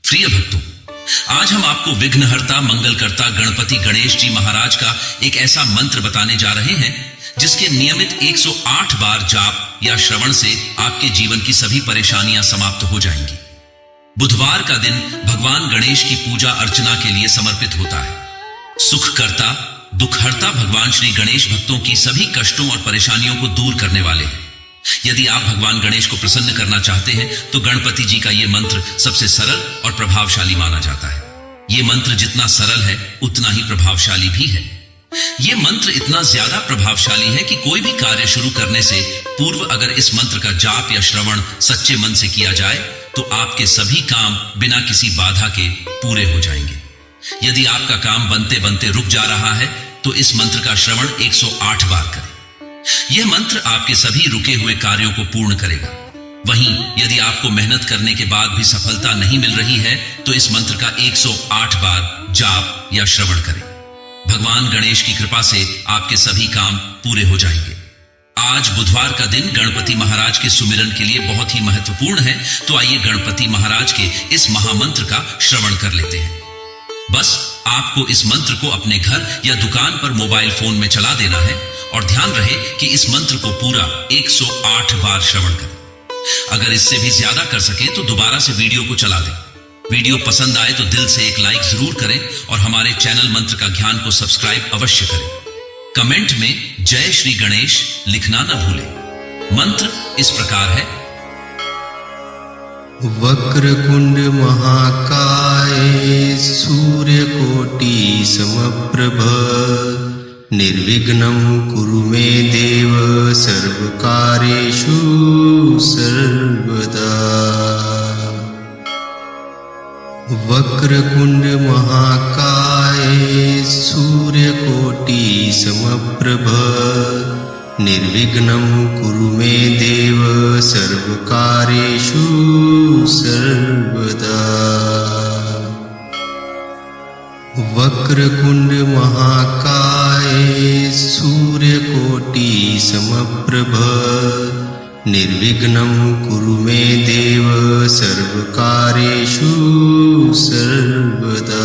प्रिय भक्तों, आज हम आपको विघ्नहर्ता मंगलकर्ता गणपति गणेश जी महाराज का एक ऐसा मंत्र बताने जा रहे हैं जिसके नियमित 108 बार जाप या श्रवण से आपके जीवन की सभी परेशानियां समाप्त हो जाएंगी। बुधवार का दिन भगवान गणेश की पूजा अर्चना के लिए समर्पित होता है। सुखकर्ता दुखहर्ता भगवान श्री गणेश भक्तों की सभी कष्टों और परेशानियों को दूर करने वाले हैं। यदि आप भगवान गणेश को प्रसन्न करना चाहते हैं तो गणपति जी का यह मंत्र सबसे सरल और प्रभावशाली माना जाता है। यह मंत्र जितना सरल है उतना ही प्रभावशाली भी है। यह मंत्र इतना ज्यादा प्रभावशाली है कि कोई भी कार्य शुरू करने से पूर्व अगर इस मंत्र का जाप या श्रवण सच्चे मन से किया जाए तो आपके सभी काम बिना किसी बाधा के पूरे हो जाएंगे। यदि आपका काम बनते बनते रुक जा रहा है तो इस मंत्र का श्रवण 108 बार करें। यह मंत्र आपके सभी रुके हुए कार्यों को पूर्ण करेगा। वहीं यदि आपको मेहनत करने के बाद भी सफलता नहीं मिल रही है तो इस मंत्र का 108 बार जाप या श्रवण करें। भगवान गणेश की कृपा से आपके सभी काम पूरे हो जाएंगे। आज बुधवार का दिन गणपति महाराज के सुमिरन के लिए बहुत ही महत्वपूर्ण है, तो आइए गणपति महाराज के इस महामंत्र का श्रवण कर लेते हैं। बस आपको इस मंत्र को अपने घर या दुकान पर मोबाइल फोन में चला देना है और ध्यान रहे कि इस मंत्र को पूरा 108 बार श्रवण करें। अगर इससे भी ज्यादा कर सके तो दोबारा से वीडियो को चला दें। वीडियो पसंद आए तो दिल से एक लाइक जरूर करें और हमारे चैनल मंत्र का ज्ञान को सब्सक्राइब अवश्य करें। कमेंट में जय श्री गणेश लिखना न भूलें। मंत्र इस प्रकार है। वक्रकुंड महाकाय सूर्यकोटि समप्रभ निर्विघ्नं कुरु मे देव सर्वकार्येषु सर्वदा। वक्रकुंड महाकाय सूर्यकोटि समप्रभ निर्विघ्नं कुरु मे देव सर्वकार्येषु सर्वदा। वक्रकुंड महाकाय सूर्यकोटि समप्रभ निर्विघ्नं कुरु मे देव सर्वकार्येषु सर्वदा।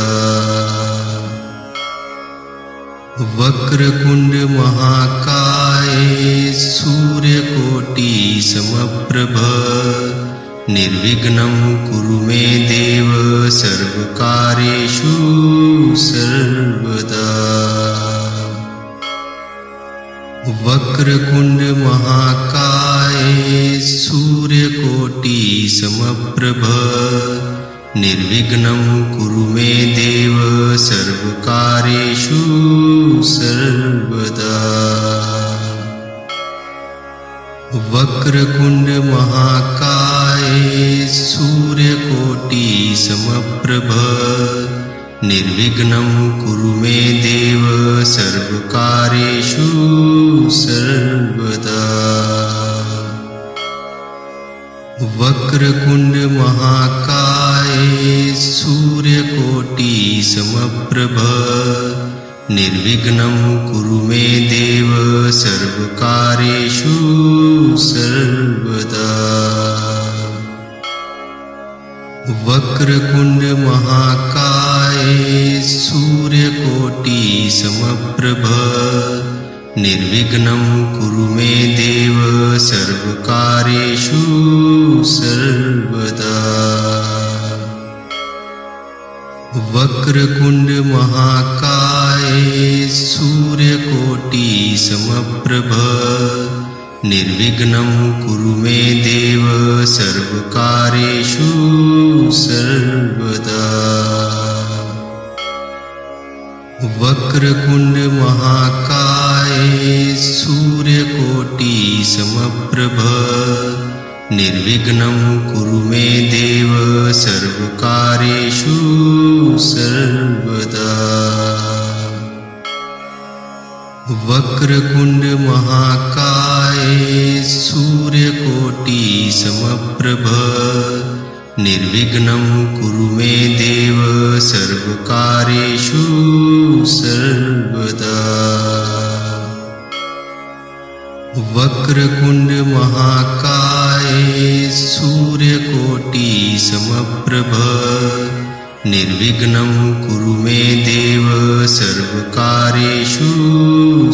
वक्रकुंड महाकाय सूर्यकोटि समप्रभ निर्विघ्नं कुरु मे देव सर्वकार्येषु सर्वदा। वक्रकुंड महाकाय सूर्यकोटि समप्रभ निर्विघ्नं कुरु मे देव सर्वकार्येषु सर्वदा। वक्रकुंड महाकाय सूर्यकोटि समप्रभ निर्विघ्नं कुरु मे देव सर्वकार्येषु सर्वदा। वक्रकुंड महाकाय सूर्यकोटि समप्रभ निर्विघ्नं कुरु मे देव सर्वकार्येषु सर्वदा। वक्रकुंड महाकाय सूर्यकोटि समप्रभ निर्विघ्नं कुरु मे देव सर्वकार्येषु सर्वदा। वक्रकुंड महाकाय सूर्यकोटि समप्रभ निर्विघ्नं कुरु मे देव सर्वकार्येषु सर्वदा। वक्रकुंड महाकाय सूर्यकोटि समप्रभ निर्विघ्नं कुरु मे देव सर्वकार्येषु सर्वदा। वक्रकुंड महाकाय सूर्यकोटि समप्रभ निर्विघ्नं कुरु मे देव सर्वकार्येषु सर्वदा। वक्रतुंड महाकाय सूर्यकोटि समप्रभ निर्विघ्नं कुरु मे देव सर्वकार्येषु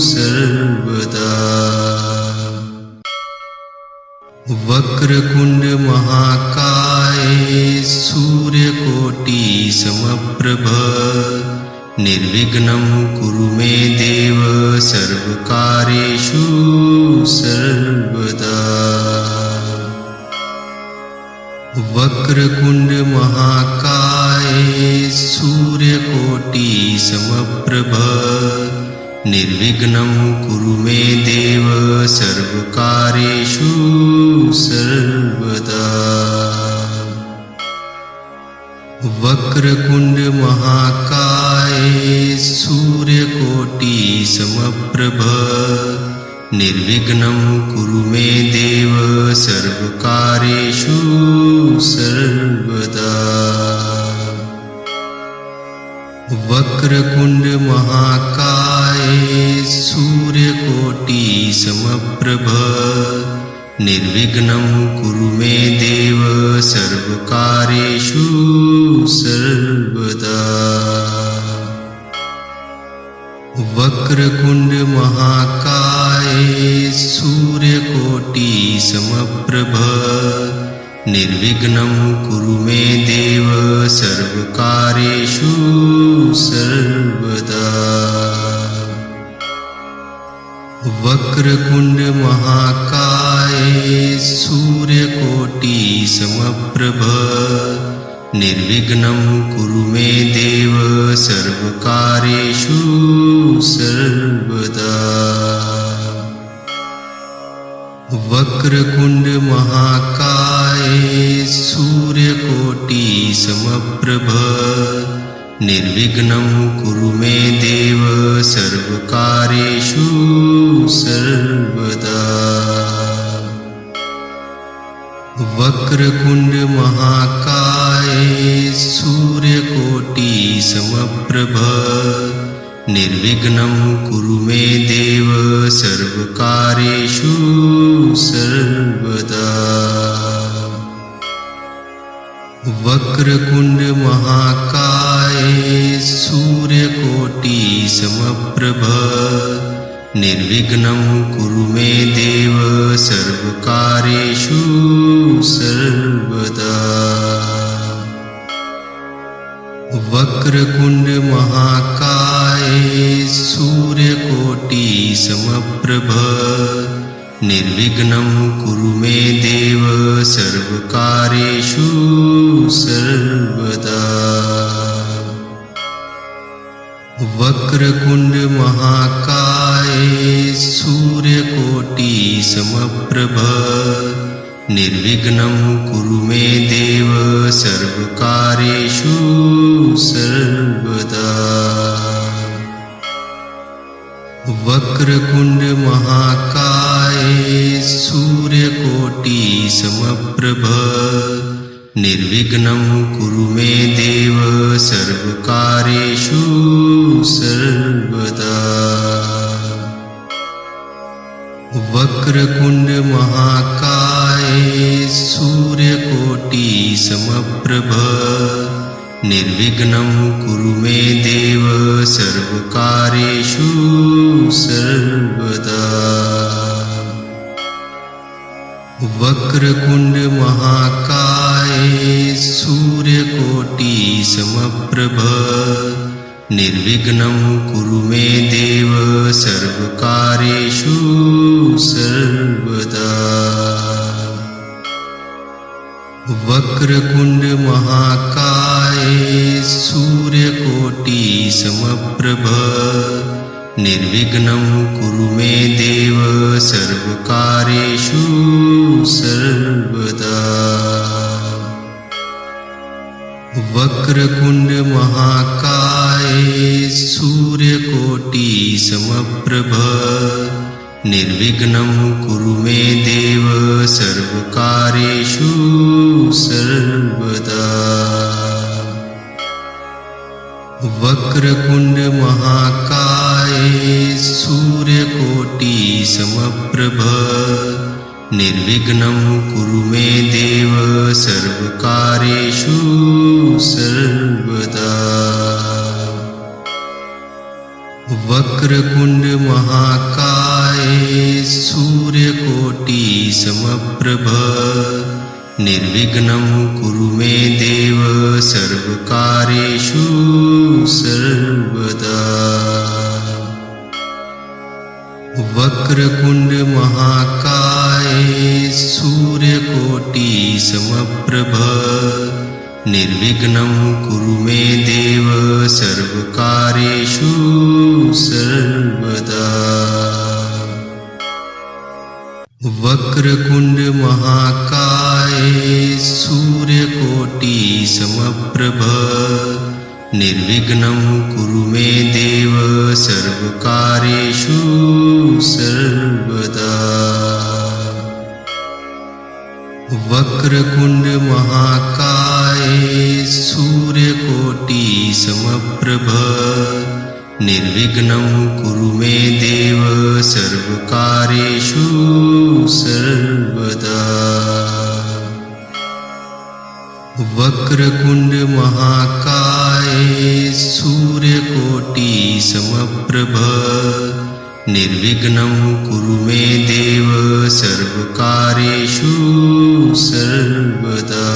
सर्वदा। वक्रतुंड महाकाय सूर्यकोटि समप्रभ निर्विघ्नं कुरु मे देव सर्वकार्येषु सर्वदा। वक्रतुंड महाकाय सूर्यकोटि समप्रभ निर्विघ्नं कुरु मे देव सर्वकार्येषु सर्वदा। वक्रतुंड महाकाय सूर्यकोटि समप्रभ निर्विघ्नं कुरु मे देव सर्वकार्येषु सर्वदा। वक्रतुंड महाकाय सूर्यकोटि समप्रभ निर्विघ्नं कुरु मे देव सर्वकार्येषु सर्वदा। वक्रतुंड महाकाय सूर्यकोटि समप्रभ निर्विघ्नं कुरु मे देव सर्वकार्येषु सर्वदा। वक्रतुंड महाकाय सूर्यकोटि समप्रभ निर्विघ्नं कुरु मे देव सर्वकार्येषु सर्वदा। वक्रतुंड महाकाय सूर्यकोटि समप्रभ निर्विघ्नं कुरु मे देव सर्वकार्येषु सर्वदा। वक्रतुंड महाकाय सूर्यकोटि समप्रभ निर्विघ्नं कुरु मे देव सर्वकार्येषु सर्वदा। वक्रतुंड महाकाय सूर्यकोटि समप्रभ निर्विघ्नं कुरु मे देव सर्वकार्येषु सर्वदा। वक्रतुंड महाकाय सूर्यकोटि समप्रभ निर्विघ्नं कुरु मे देव सर्वकार्येषु सर्वदा। वक्रतुंड महाकाय सूर्यकोटि समप्रभ निर्विघ्नं कुरु मे देव सर्वकार्येषु सर्वदा। वक्रतुंड महाकाय सूर्यकोटि समप्रभ निर्विघ्नं कुरु मे देव सर्वकार्येषु सर्वदा। वक्रतुंड महाकाय सूर्यकोटि समप्रभ निर्विघ्नं कुरु मे देव सर्वकार्येषु सर्वदा। वक्रतुंड महाकाय सूर्यकोटि समप्रभ निर्विघ्नं कुरु मे देव सर्वकार्येषु सर्वदा। वक्रतुंड महाकाय सूर्यकोटि समप्रभ निर्विघ्नं कुरु मे देव सर्वकार्येषु सर्वदा। वक्रतुंड महाकाय सूर्यकोटि समप्रभ निर्विघ्नं कुरु मे देव सर्वकार्येषु सर्वदा। वक्रतुंड महाकाय सूर्यकोटि समप्रभ निर्विघ्नं कुरु मे देव सर्वकार्येषु सर्वदा। वक्रतुण्ड महाकाय सूर्यकोटि समप्रभ निर्विघ्नं कुरु मे देव सर्वकार्येषु सर्वदा। वक्रतुण्ड महाकाय सूर्यकोटि समप्रभ निर्विघ्नं कुरु मे देव सर्वकार्येषु सर्वदा। वक्रतुण्ड महाकाय सूर्यकोटि समप्रभ निर्विघ्नं कुरु मे देव सर्वकार्येषु सर्वदा। वक्रतुण्ड महाकाय सूर्यकोटि समप्रभ निर्विघ्नं कुरु मे देव सर्वकार्येषु सर्वदा। वक्रतुण्ड महाकाय सूर्यकोटि समप्रभ निर्विघ्नं कुरु मे देव सर्वकार्येषु सर्वदा।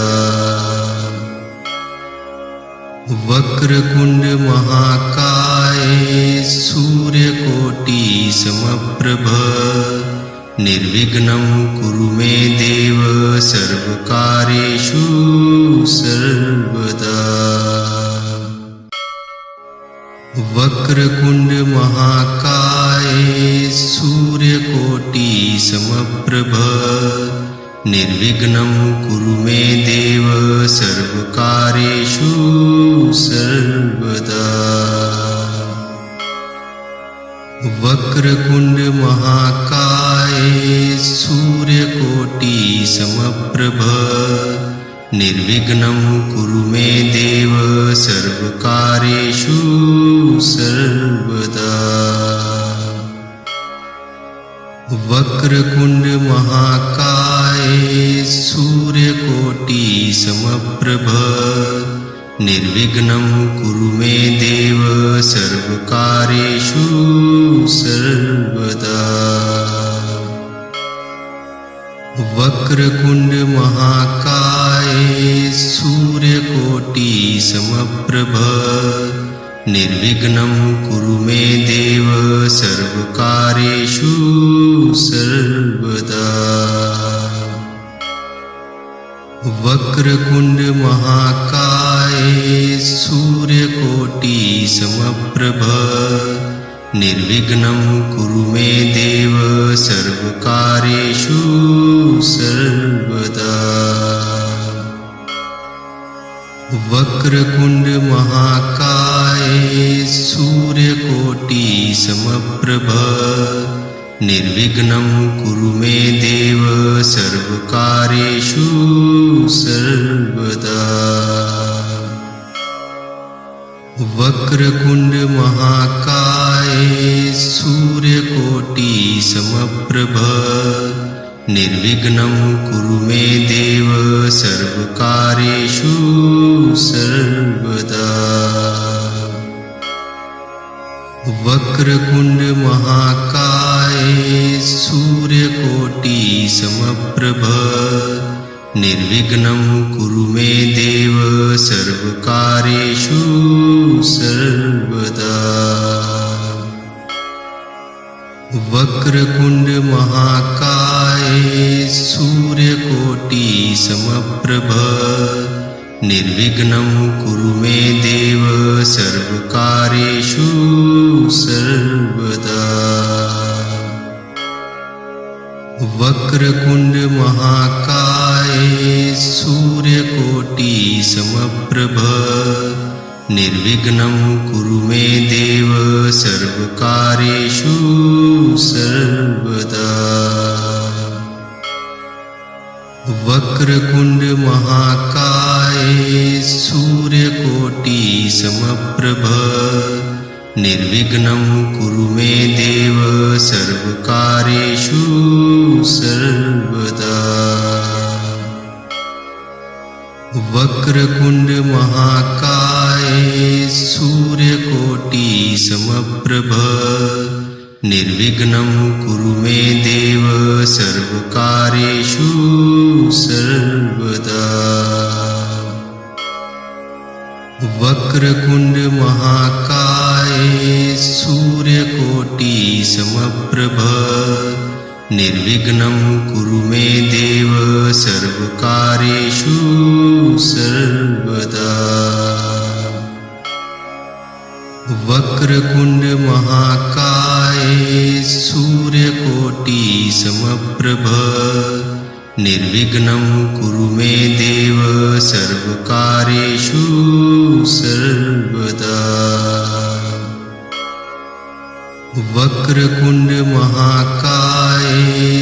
वक्रतुण्ड महाकाय सूर्यकोटि समप्रभ निर्विघ्नं कुरु मे देव सर्वकार्येषु सर्वदा। वक्रतुण्ड महाकाय सूर्यकोटि समप्रभ निर्विघ्नं कुरु मे देव सर्वकार्येषु सर्वदा। वक्रतुण्ड महाकाय सूर्यकोटि समप्रभ निर्विघ्नं कुरु मे देव सर्वकार्येषु सर्वदा। वक्रतुण्ड महाकाय सूर्यकोटि समप्रभ निर्विघ्नं कुरु मे देव सर्वकार्येषु सर्वदा। वक्रतुण्ड महाकाय सूर्यकोटि समप्रभ निर्विघ्नं कुरु मे देव सर्वकार्येषु सर्वदा। वक्रतुण्ड महाकाय सूर्यकोटि समप्रभ निर्विघ्नं कुरु मे देव सर्वकार्येषु सर्वदा। वक्रतुण्ड महाकाय सूर्यकोटि समप्रभ निर्विघ्नं कुरु मे देव सर्वकार्येषु सर्वदा। वक्रतुण्ड महाकाय सूर्यकोटि समप्रभ निर्विघ्नं कुरु मे देव सर्वकार्येषु सर्वदा। वक्रतुण्ड महाकाय सूर्यकोटि समप्रभ निर्विघ्नं कुरु मे देव सर्वकार्येषु सर्वदा। वक्रतुण्ड महाकाय सूर्यकोटि समप्रभ निर्विघ्नं कुरु मे देव सर्वकार्येषु सर्वदा। वक्रतुण्ड महाकाय सूर्यकोटि समप्रभ निर्विघ्नं कुरु मे देव सर्वकार्येषु सर्वदा। वक्रतुण्ड महाकाय सूर्यकोटि समप्रभ निर्विघ्नं कुरु मे देव सर्वकार्येषु सर्वदा। वक्रतुंड महाकाय सूर्यकोटि समप्रभ निर्विघ्नं कुरु मे देव सर्वकार्येषु सर्वदा। वक्रतुंड महाकाय सूर्यकोटि समप्रभ निर्विघ्नं कुरु मे देव सर्वकार्येषु सर्वदा। वक्रतुंड महाकाय सूर्यकोटि समप्रभ निर्विघ्नं कुरु मे देव सर्वकार्येषु सर्वदा। वक्रतुंड महाकाय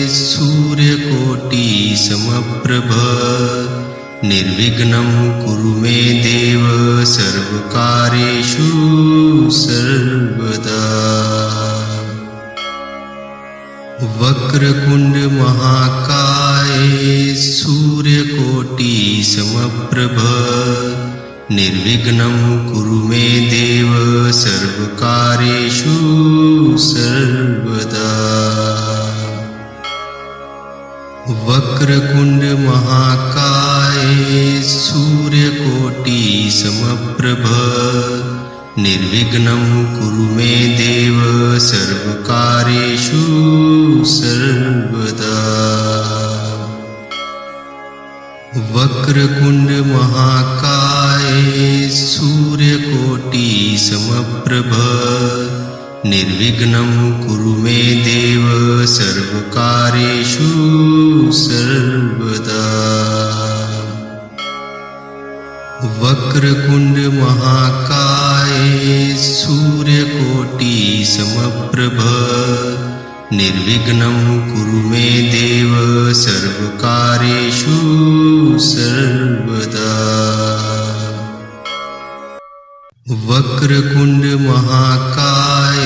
सूर्यकोटि समप्रभ निर्विघ्नं कुरु मे देव सर्वकार्येषु सर्वदा। वक्रतुंड महाकाय सूर्यकोटि समप्रभ निर्विघ्नं कुरु मे देव सर्वकार्येषु सर्वदा। वक्रतुंड महाकाय सूर्यकोटि समप्रभ निर्विघ्नं कुरु मे देव सर्वकार्येषु सर्वदा। वक्रतुंड महाकाय सूर्यकोटि समप्रभ निर्विघ्नं कुरु मे देव सर्वकार्येषु सर्वदा। वक्रतुंड महाकाय सूर्यकोटि समप्रभ निर्विघ्नं कुरु मे देव सर्वकार्येषु सर्वदा। वक्रतुंड महाकाय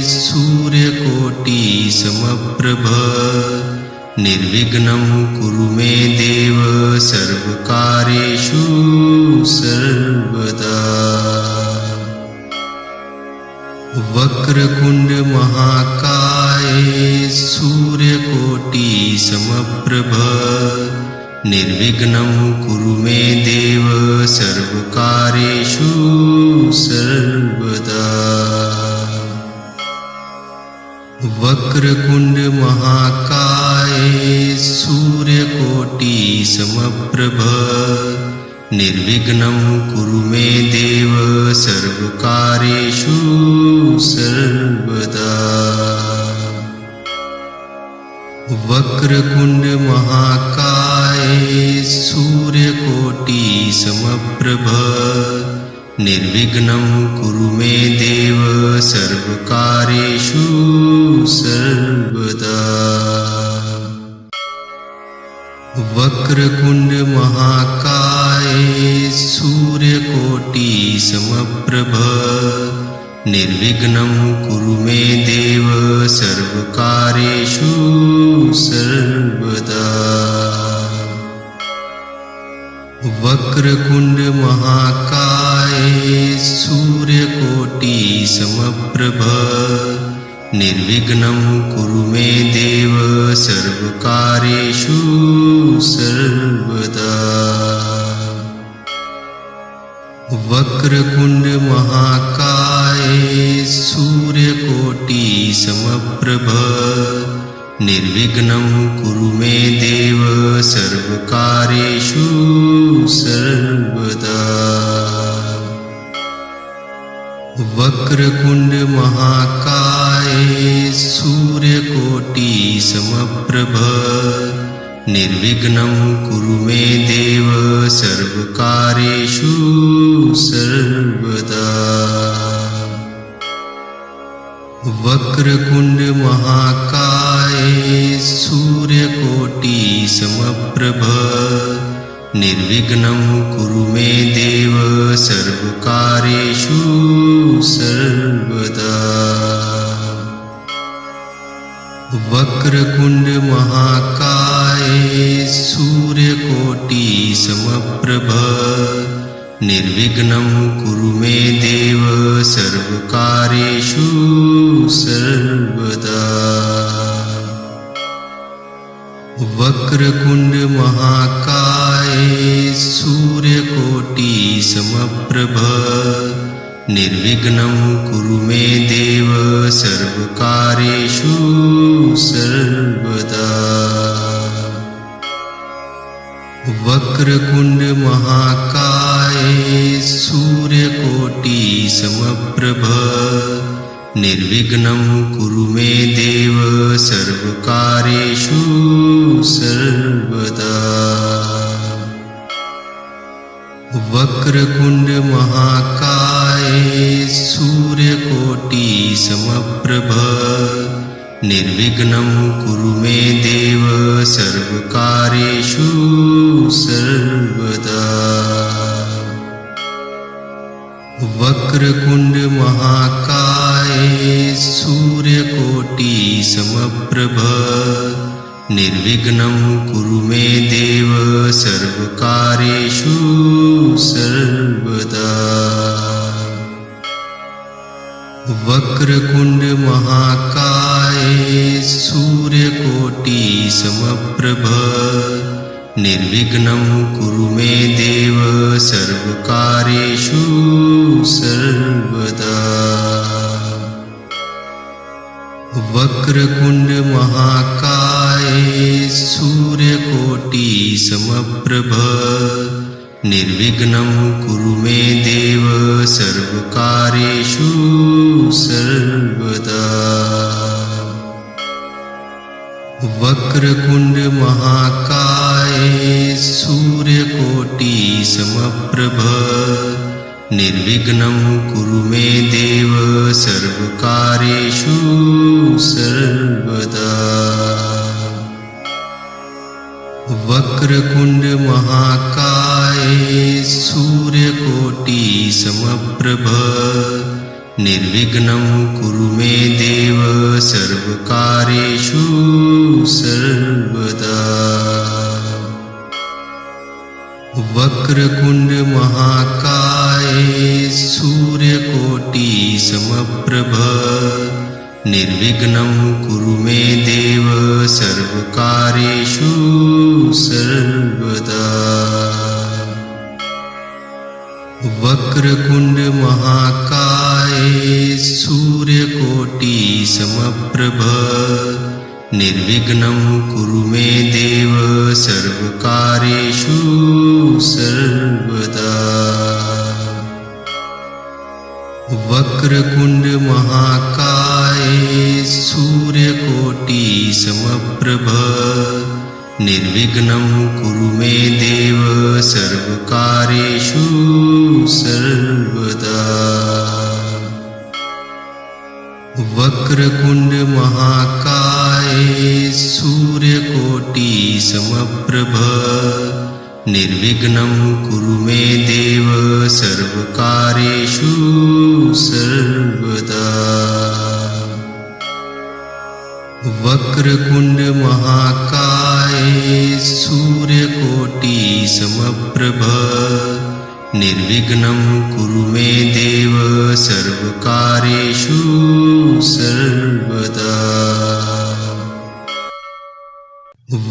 सूर्यकोटि समप्रभ निर्विघ्नं कुरु मे देव सर्वकार्येषु सर्वदा। वक्रतुंड महाकाय सूर्यकोटि समप्रभ निर्विघ्नं कुरु मे देव सर्वकार्येषु सर्वदा। वक्रतुंड महाकाय सूर्यकोटि समप्रभ निर्विघ्नं कुरु मे देव सर्वकार्येषु सर्वदा। वक्रतुंड महाकाय सूर्यकोटि समप्रभ निर्विघ्नं कुरु मे देव सर्वकार्येषु सर्वदा। वक्रतुंड महाकाय सूर्यकोटि समप्रभ निर्विघ्नं कुरु मे देव सर्वकार्येषु सर्वदा। वक्रतुंड महाकाय सूर्यकोटि समप्रभ निर्विघ्नं कुरु मे देव सर्वकार्येषु सर्वदा। वक्रतुंड महाकाय सूर्यकोटि समप्रभ निर्विघ्नं कुरु मे देव सर्वकार्येषु सर्वदा। वक्रतुंड महाकाय सूर्यकोटि समप्रभ निर्विघ्नं कुरु मे देव सर्वकार्येषु सर्वदा। वक्रतुंड महाकाय सूर्यकोटि समप्रभ निर्विघ्नं कुरु मे देव सर्वकार्येषु सर्वदा। वक्रतुंड महाकाय सूर्यकोटि समप्रभ निर्विघ्नं कुरु मे देव सर्वकार्येषु सर्वदा। वक्रतुंड महाकाय सूर्यकोटि समप्रभ निर्विघ्नं कुरु मे देव सर्वकार्येषु सर्वदा। वक्रतुंड महाकाय सूर्यकोटि समप्रभ निर्विघ्नं कुरु मे देव सर्वकार्येषु सर्वदा। वक्रतुंड महाकाय सूर्यकोटि समप्रभ निर्विघ्नं कुरु मे देव सर्वकार्येषु सर्वदा। वक्रतुंड महाकाय सूर्यकोटि समप्रभ निर्विघ्नं कुरु मे देव सर्वकार्येषु सर्वदा। वक्रतुंड महाकाय सूर्यकोटि समप्रभ निर्विघ्नं कुरु मे देव सर्वकार्येषु सर्वदा। वक्रतुंड महाकाय सूर्यकोटि समप्रभ निर्विघ्नं कुरु मे देव सर्वकार्येषु सर्वदा। वक्रतुंड महाकाय सूर्यकोटि समप्रभ निर्विघ्नं कुरु मे देव सर्वकार्येषु सर्वदा। वक्रतुंड महाकाय सूर्यकोटि समप्रभ निर्विघ्नं कुरु मे देव सर्वकार्येषु सर्वदा। वक्रतुंड महाकाय सूर्यकोटि समप्रभ निर्विघ्नं कुरु मे देव सर्वकार्येषु सर्वदा। वक्रतुंड महाकाय सूर्यकोटि समप्रभ निर्विघ्नं कुरु मे देव सर्वकार्येषु सर्वदा। वक्रतुंड महाकाय सूर्यकोटि समप्रभ निर्विघ्नं कुरु मे देव सर्वकार्येषु सर्वदा। वक्रतुंड महाकाय सूर्यकोटि समप्रभ निर्विघ्नं कुरु मे देव सर्वकार्येषु सर्वदा। वक्रतुंड महाकाय सूर्यकोटि समप्रभ निर्विघ्नं कुरु मे देव सर्वकार्येषु सर्वदा।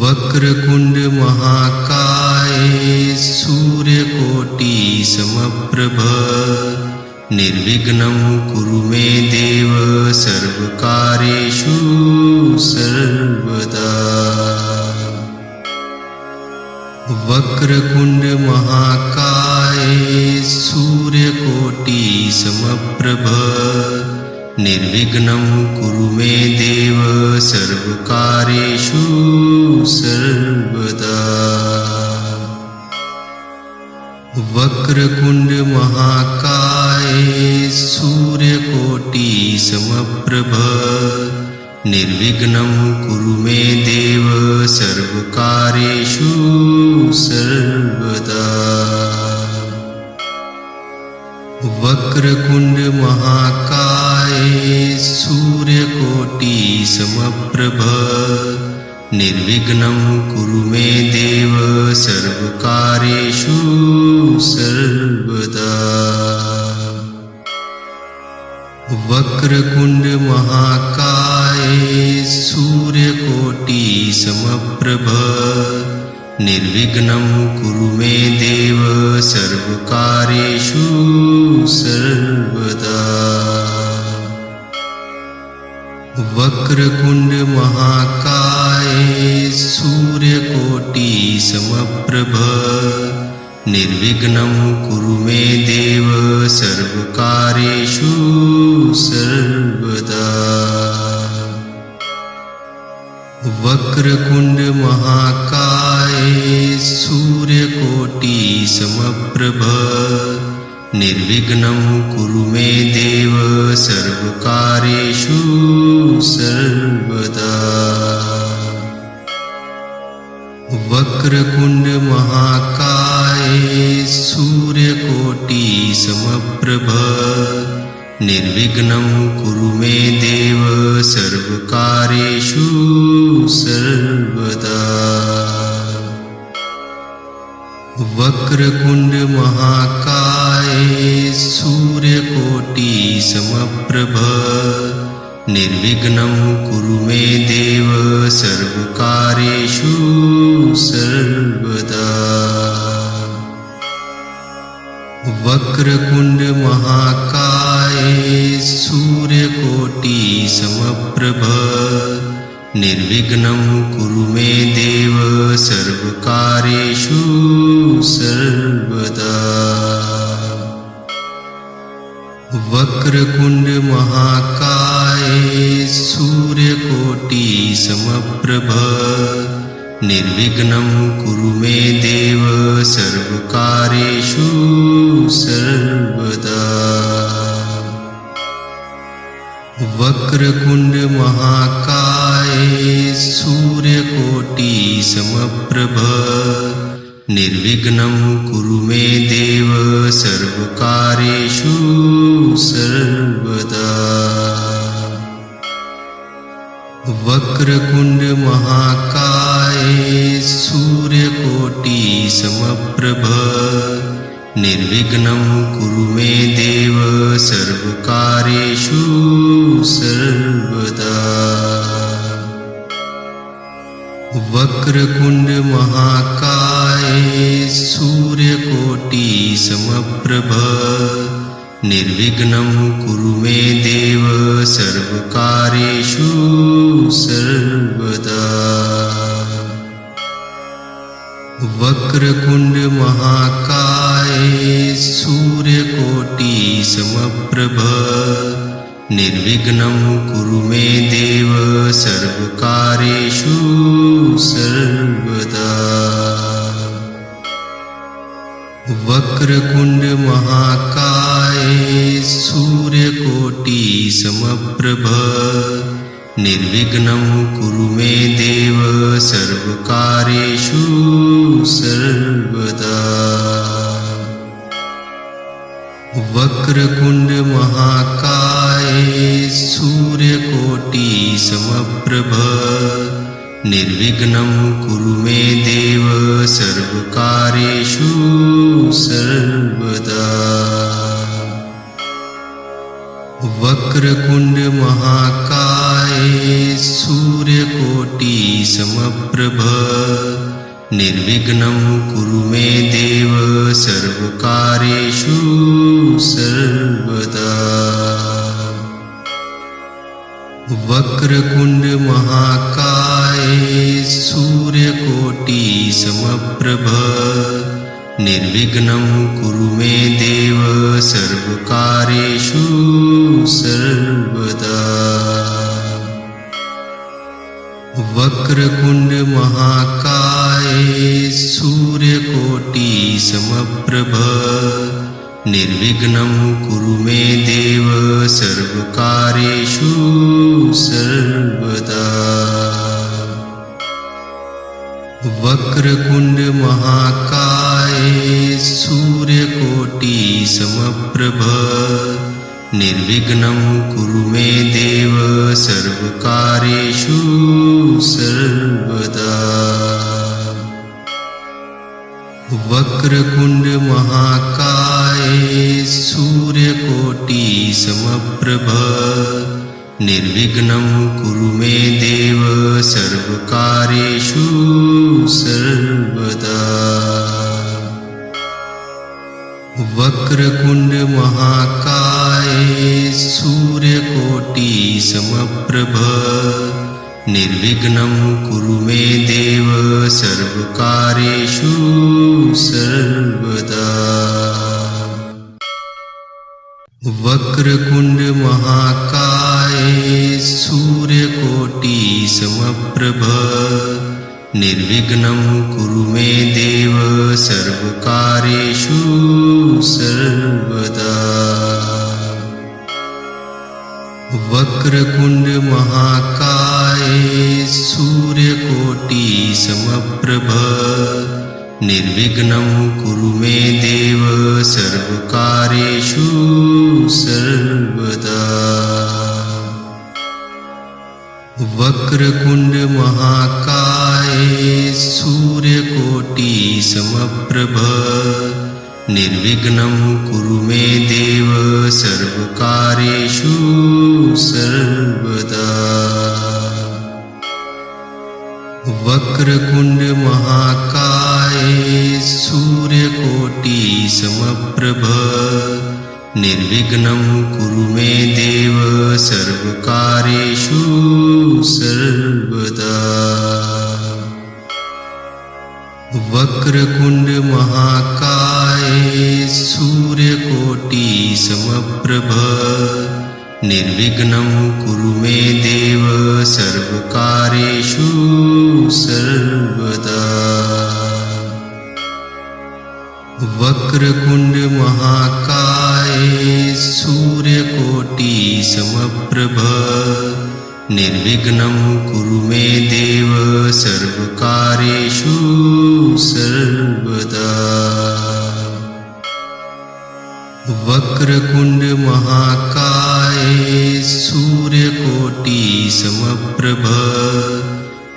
वक्रतुंड महाकाय सूर्यकोटि समप्रभ निर्विघ्नं कुरु मे देव सर्वकार्येषु सर्वदा। वक्रतुंड महाकाय सूर्यकोटि समप्रभ निर्विघ्नं कुरु मे देव सर्वकार्येषु सर्वदा। वक्रतुंड महाकाय सूर्यकोटि समप्रभ निर्विघ्नं कुरु मे देव सर्वकार्येषु सर्वदा। वक्रतुंड महाकाय सूर्यकोटि समप्रभ निर्विघ्नं कुरु मे देव सर्वकार्येषु वक्रतुंड महाकाय सूर्यकोटि समप्रभ निर्विघ्नं कुरु मे देव सर्वकार्येषु सर्वदा। वक्रतुंड महाकाय सूर्यकोटि समप्रभ निर्विघ्नं कुरु मे देव सर्वकार्येषु सर्वदा। वक्रतुंड महाकाय सूर्यकोटि समप्रभ निर्विघ्नं कुरु मे देव सर्वकार्येषु सर्वदा। वक्रतुंड महाकाय सूर्यकोटि समप्रभ निर्विघ्नं कुरु मे देव सर्वकार्येषु सर्वदा। वक्रतुंड महाकाय सूर्यकोटि समप्रभ निर्विघ्नं कुरु मे देव सर्वकार्येषु सर्वदा। वक्रतुंड महाकाय सूर्यकोटि समप्रभ निर्विघ्नं कुरु मे देव सर्वकार्येषु सर्वदा। वक्रतुंड महाकाय सूर्यकोटि समप्रभ निर्विघ्नं कुरु मे देव सर्वकार्येषु सर्वदा। वक्रतुंड महाकाय सूर्यकोटि समप्रभ निर्विघ्नं कुरु मे देव सर्वकार्येषु सर्वदा। वक्रतुंड महाकाय सूर्यकोटि समप्रभ निर्विघ्नं कुरु मे देव सर्वकार्येषु सर्वदा। वक्रतुंड महाकाय सूर्यकोटि समप्रभ निर्विघ्नं कुरु मे देव सर्वकार्येषु सर्वदा। वक्रतुंड महाकाय सूर्यकोटि समप्रभ निर्विघ्नं कुरु मे देव सर्वकार्येषु सर्वदा। वक्रतुंड महाकाय सूर्यकोटि समप्रभ निर्विघ्नं कुरु मे देव सर्वकार्येषु सर्वदा। वक्रतुंड महाकाय सूर्यकोटि समप्रभ निर्विघ्नं कुरु मे देव सर्वकार्येषु सर्वदा। वक्रतुंड महाकाय सूर्यकोटि समप्रभ निर्विघ्नं कुरु मे देव सर्वकार्येषु सर्वदा। वक्रतुंड महाकाय सूर्यकोटि समप्रभ निर्विघ्नं कुरु मे देव सर्वकार्येषु सर्वदा। वक्रतुंड महाकाय सूर्यकोटि समप्रभ निर्विघ्नं कुरु मे देव सर्वकार्येषु सर्वदा। वक्रतुंड महाकाय सूर्यकोटि समप्रभ निर्विघ्नं कुरु मे देव सर्वकार्येषु सर्वदा। वक्रतुंड महाकाय सूर्यकोटि समप्रभ निर्विघ्नं कुरु मे देव सर्वकार्येषु सर्वदा। वक्रतुण्ड महाकाय सूर्यकोटि समप्रभ निर्विघ्नं कुरु मे देव सर्वकार्येषु सर्वदा। वक्रतुण्ड महाकाय सूर्यकोटि समप्रभ निर्विघ्नं कुरु मे देव सर्वकार्येषु सर्वदा। वक्रतुण्ड महाकाय सूर्यकोटि समप्रभ निर्विघ्नं कुरु मे देव सर्वकार्येषु सर्वदा। वक्रतुण्ड महाकाय सूर्यकोटि समप्रभ निर्विघ्नं कुरु मे देव सर्वकार्येषु सर्वदा। वक्रतुण्ड महाकाय सूर्यकोटि समप्रभ निर्विघ्नं कुरु मे देव सर्वकार्येषु सर्वदा। वक्रतुण्ड महाकाय सूर्यकोटि समप्रभ निर्विघ्नं कुरु मे देव सर्वकार्येषु सर्वदा। वक्रतुण्ड महाकाय सूर्यकोटि समप्रभ निर्विघ्नं कुरु मे देव सर्वकार्येषु सर्वदा। वक्रतुण्ड महाकाय सूर्यकोटि समप्रभ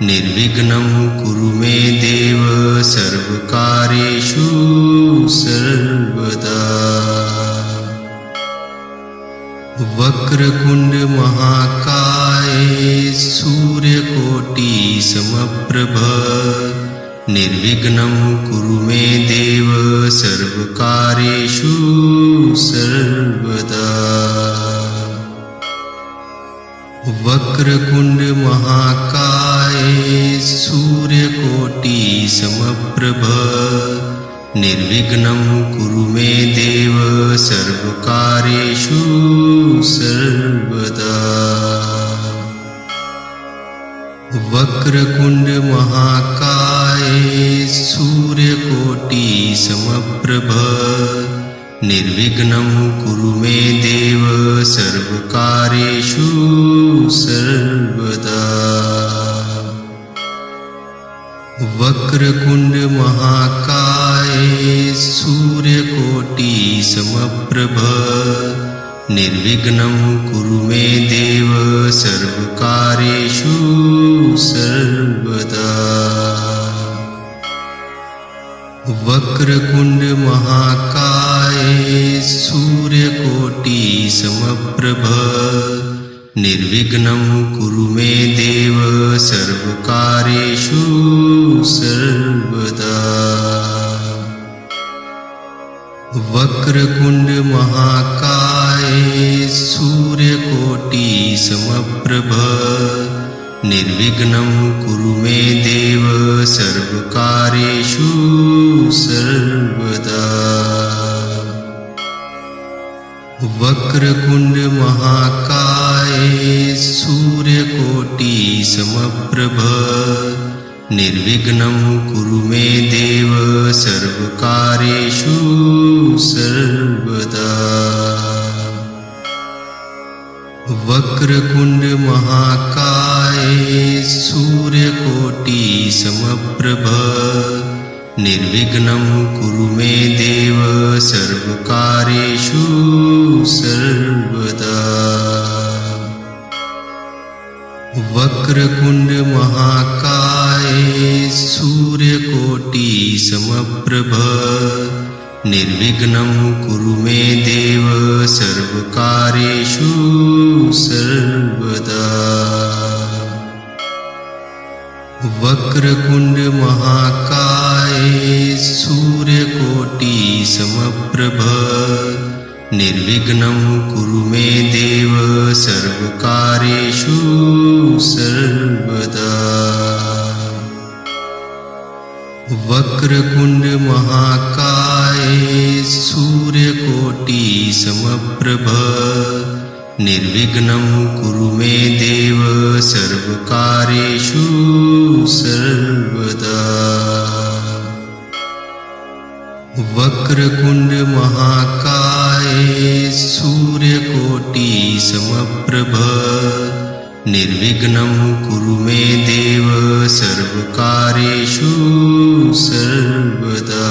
निर्विघ्नं कुरु मे देव सर्वकार्येषु सर्वदा। वक्रतुण्ड महाकाय सूर्यकोटि समप्रभ निर्विघ्नं कुरु मे देव सर्वकार्येषु सर्वदा। वक्रतुण्ड महाकाय सूर्यकोटि समप्रभ निर्विघ्नं कुरु मे देव सर्वकार्येषु सर्वदा। वक्रतुण्ड महाकाय सूर्यकोटि समप्रभ निर्विघ्नं कुरु मे देव सर्वकार्येषु सर्वदा। वक्रतुण्ड महाकाय सूर्यकोटि समप्रभ निर्विघ्नं कुरु मे देव सर्वकार्येषु सर्वदा। वक्रतुण्ड महाकाय सूर्यकोटि समप्रभ निर्विघ्नं कुरु मे देव सर्वकार्येषु सर्वदा। वक्रतुण्ड महाकाय सूर्यकोटि समप्रभ निर्विघ्नं कुरु मे देव सर्वकार्येषु सर्वदा। वक्रतुण्ड महाकाय सूर्यकोटि समप्रभ निर्विघ्नं कुरु मे देव सर्वकार्येषु सर्वदा। वक्रतुण्ड महाकाय सूर्यकोटि समप्रभ निर्विघ्नं कुरु मे देव सर्वकार्येषु सर्वदा। वक्रतुण्ड महाकाय सूर्यकोटि समप्रभ निर्विघ्नं कुरु मे देव सर्वकार्येषु सर्वदा। वक्रतुण्ड महाकाय सूर्यकोटि समप्रभ निर्विघ्नं कुरु मे देव सर्वकार्येषु सर्वदा। वक्रतुण्ड महाकाय सूर्यकोटि समप्रभ निर्विघ्नं कुरु मे देव सर्वकार्येषु सर्वदा। वक्रतुण्ड महाकाय सूर्यकोटि समप्रभ निर्विघ्नं कुरु मे देव सर्वकार्येषु सर्वदा।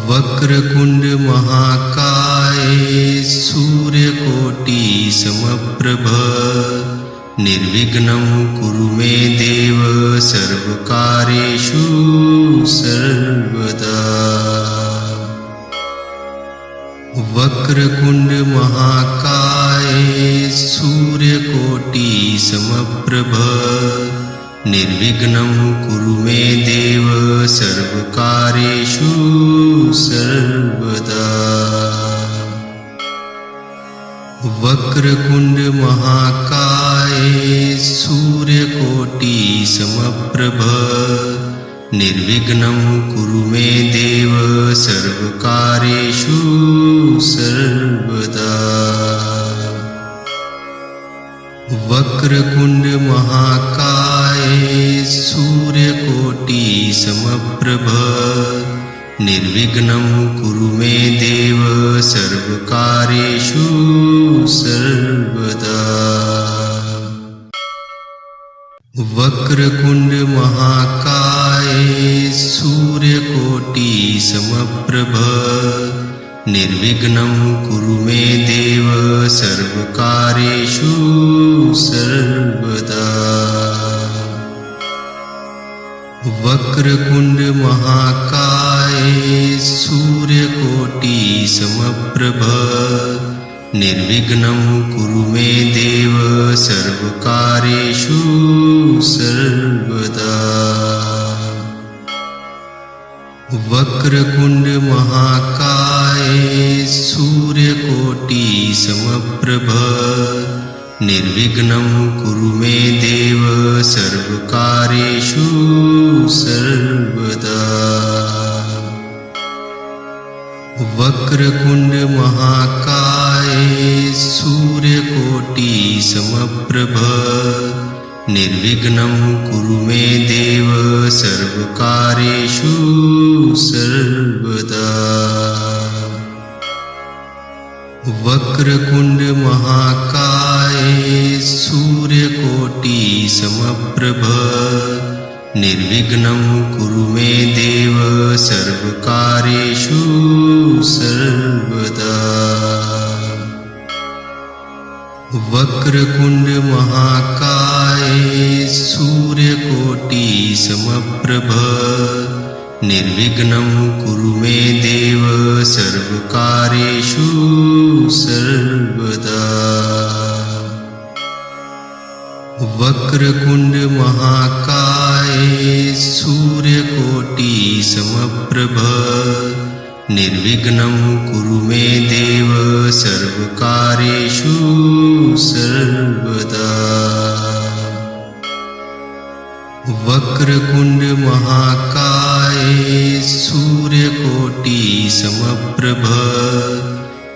वक्रतुण्ड महाकाय सूर्यकोटि समप्रभ निर्विघ्नं कुरु मे देव सर्वकार्येषु सर्वदा। वक्रतुण्ड महाकाय सूर्यकोटि समप्रभ निर्विघ्नं कुरु मे देव सर्वकार्येषु सर्वदा। वक्रतुण्ड महाकाय सूर्यकोटि समप्रभ निर्विघ्नं कुरु मे देव सर्वकार्येषु सर्वदा। वक्रतुण्ड महाकाय सूर्यकोटि समप्रभ निर्विघ्नं कुरु मे देव सर्वकार्येषु सर्वदा। वक्रतुण्ड महाकाय सूर्यकोटि समप्रभ निर्विघ्नं कुरु मे देव सर्वकार्येषु सर्वदा। वक्रतुण्ड महाकाय सूर्यकोटि समप्रभ निर्विघ्नं कुरु मे देव सर्वकार्येषु सर्वदा। वक्रतुण्ड महाकाय सूर्यकोटि समप्रभ निर्विघ्नं कुरु मे देव सर्वकार्येषु सर्वदा। वक्रतुण्ड महाकाय सूर्यकोटि समप्रभ निर्विघ्नं कुरु मे देव सर्वकार्येषु सर्वदा। वक्रतुण्ड महाकाय सूर्यकोटि समप्रभ निर्विघ्नं कुरु मे देव सर्वकार्येषु सर्वदा। वक्रतुण्ड महाकाय सूर्यकोटि समप्रभ निर्विघ्नं कुरु मे देव सर्वकार्येषु सर्वदा। वक्रतुण्ड महाकाय सूर्यकोटि समप्रभ निर्विघ्नं कुरु मे देव सर्वकार्येषु सर्वदा। वक्रतुण्ड महाकाय सूर्यकोटि समप्रभ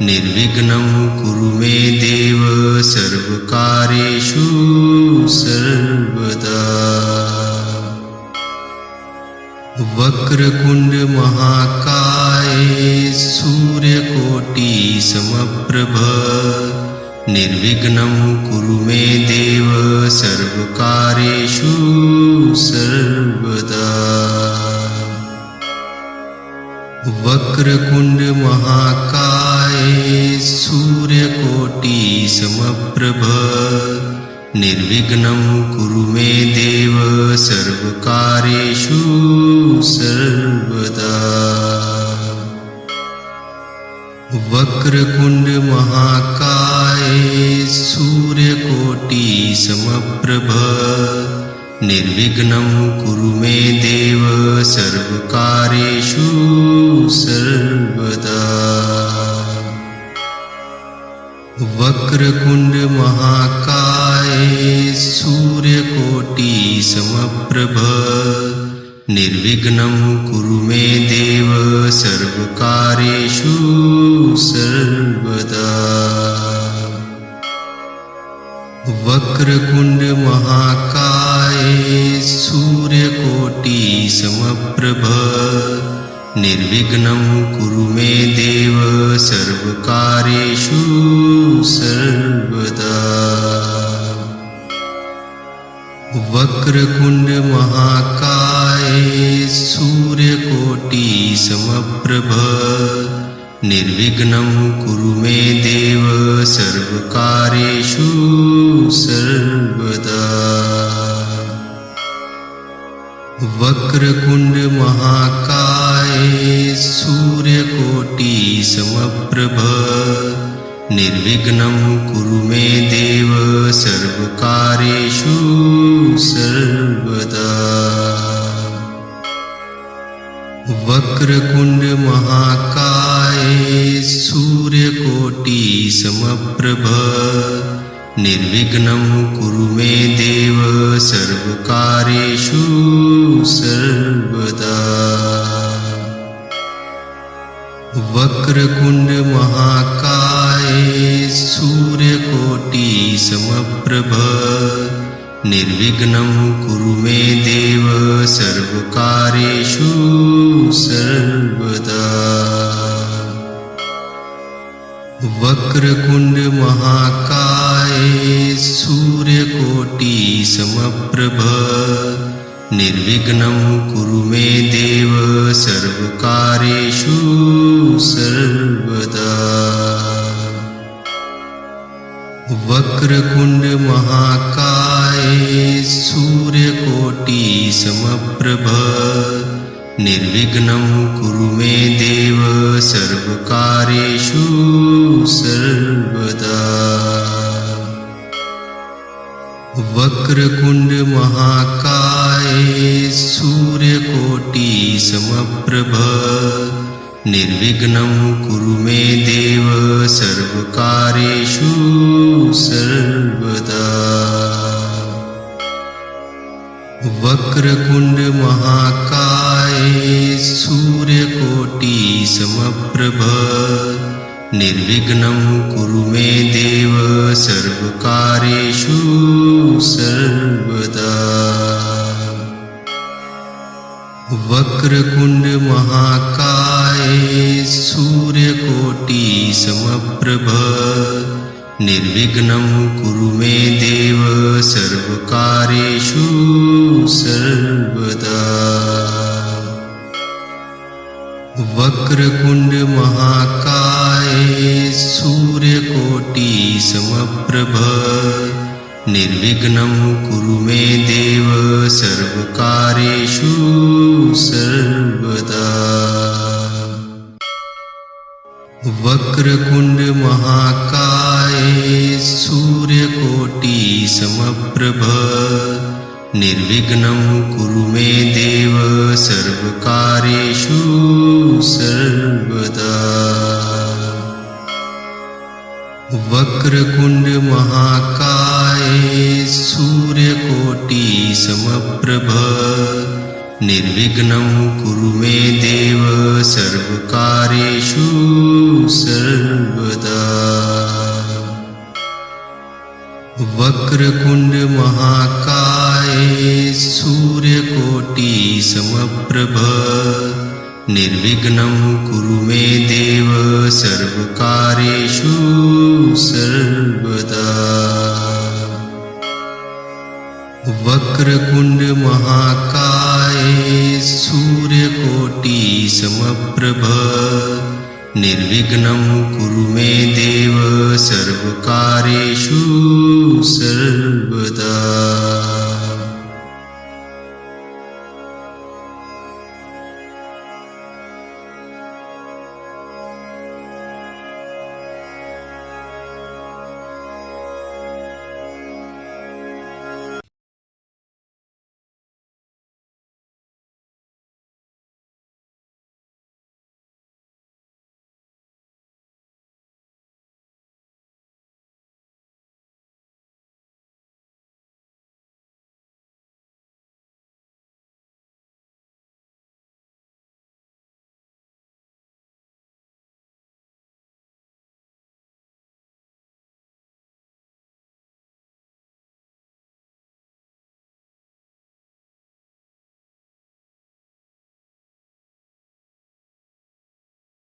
निर्विघ्नं कुरु मे देव सर्वकार्येषु सर्वदा। वक्रतुण्ड महाकाय सूर्यकोटि समप्रभ निर्विघ्नं कुरु मे देव सर्वकार्येषु सर्वदा। वक्रतुण्ड महाकाय सूर्यकोटि समप्रभ निर्विघ्नं कुरु मे देव सर्वकार्येषु सर्वदा। वक्रतुण्ड महाकाय सूर्यकोटि समप्रभ निर्विघ्नं कुरु मे देव सर्वकार्येषु सर्वदा। वक्रतुण्ड महाकाय सूर्यकोटि समप्रभ निर्विघ्नं कुरु मे देव सर्वकार्येषु सर्वदा। वक्रतुण्ड महाकाय सूर्यकोटि समप्रभ निर्विघ्नं कुरु मे देव सर्वकार्येषु सर्वदा। वक्रतुण्ड महाकाय सूर्यकोटि समप्रभ निर्विघ्नं कुरु मे देव सर्वकार्येषु सर्वदा। वक्रतुण्ड महाकाय सूर्यकोटि समप्रभ निर्विघ्नं कुरु मे देव सर्वकार्येषु सर्वदा। वक्रतुण्ड महाकाय सूर्यकोटि समप्रभ निर्विघ्नं कुरु मे देव सर्वकार्येषु सर्वदा। वक्रतुण्ड महाकाय सूर्यकोटि समप्रभ निर्विघ्नं कुरु मे देव सर्वकार्येषु सर्वदा। वक्रतुण्ड महाकाय सूर्यकोटि समप्रभ निर्विघ्नं कुरु मे देव सर्वकार्येषु सर्वदा। वक्रतुण्ड महाकाय सूर्यकोटि समप्रभ निर्विघ्नं कुरु मे देव सर्वकार्येषु सर्वदा। वक्रतुण्ड महाकाय सूर्यकोटि समप्रभ निर्विघ्नं कुरु मे देव सर्वकार्येषु सर्वदा। वक्रतुण्ड महाकाय सूर्यकोटि समप्रभ निर्विघ्नं कुरु मे देव सर्वकार्येषु सर्वदा। वक्रतुण्ड महाकाय सूर्यकोटि समप्रभ निर्विघ्नं कुरु मे देव सर्वकार्येषु सर्वदा। वक्रतुण्ड महाकाय सूर्यकोटि समप्रभ निर्विघ्नं कुरु मे देव सर्वकार्येषु सर्वदा। वक्रतुण्ड महाकाय सूर्यकोटि समप्रभ निर्विघ्नं कुरु मे देव सर्वकार्येषु सर्वदा। वक्रतुण्ड महाकाय सूर्यकोटि समप्रभ निर्विघ्नं कुरु मे देव सर्वकार्येषु सर्वदा। वक्रतुण्ड महाकाय सूर्यकोटि समप्रभ निर्विघ्नं कुरु मे देव सर्वकार्येषु सर्वदा। वक्रतुण्ड महाकाय सूर्यकोटि समप्रभ निर्विघ्नं कुरु मे देव सर्वकार्येषु सर्वदा।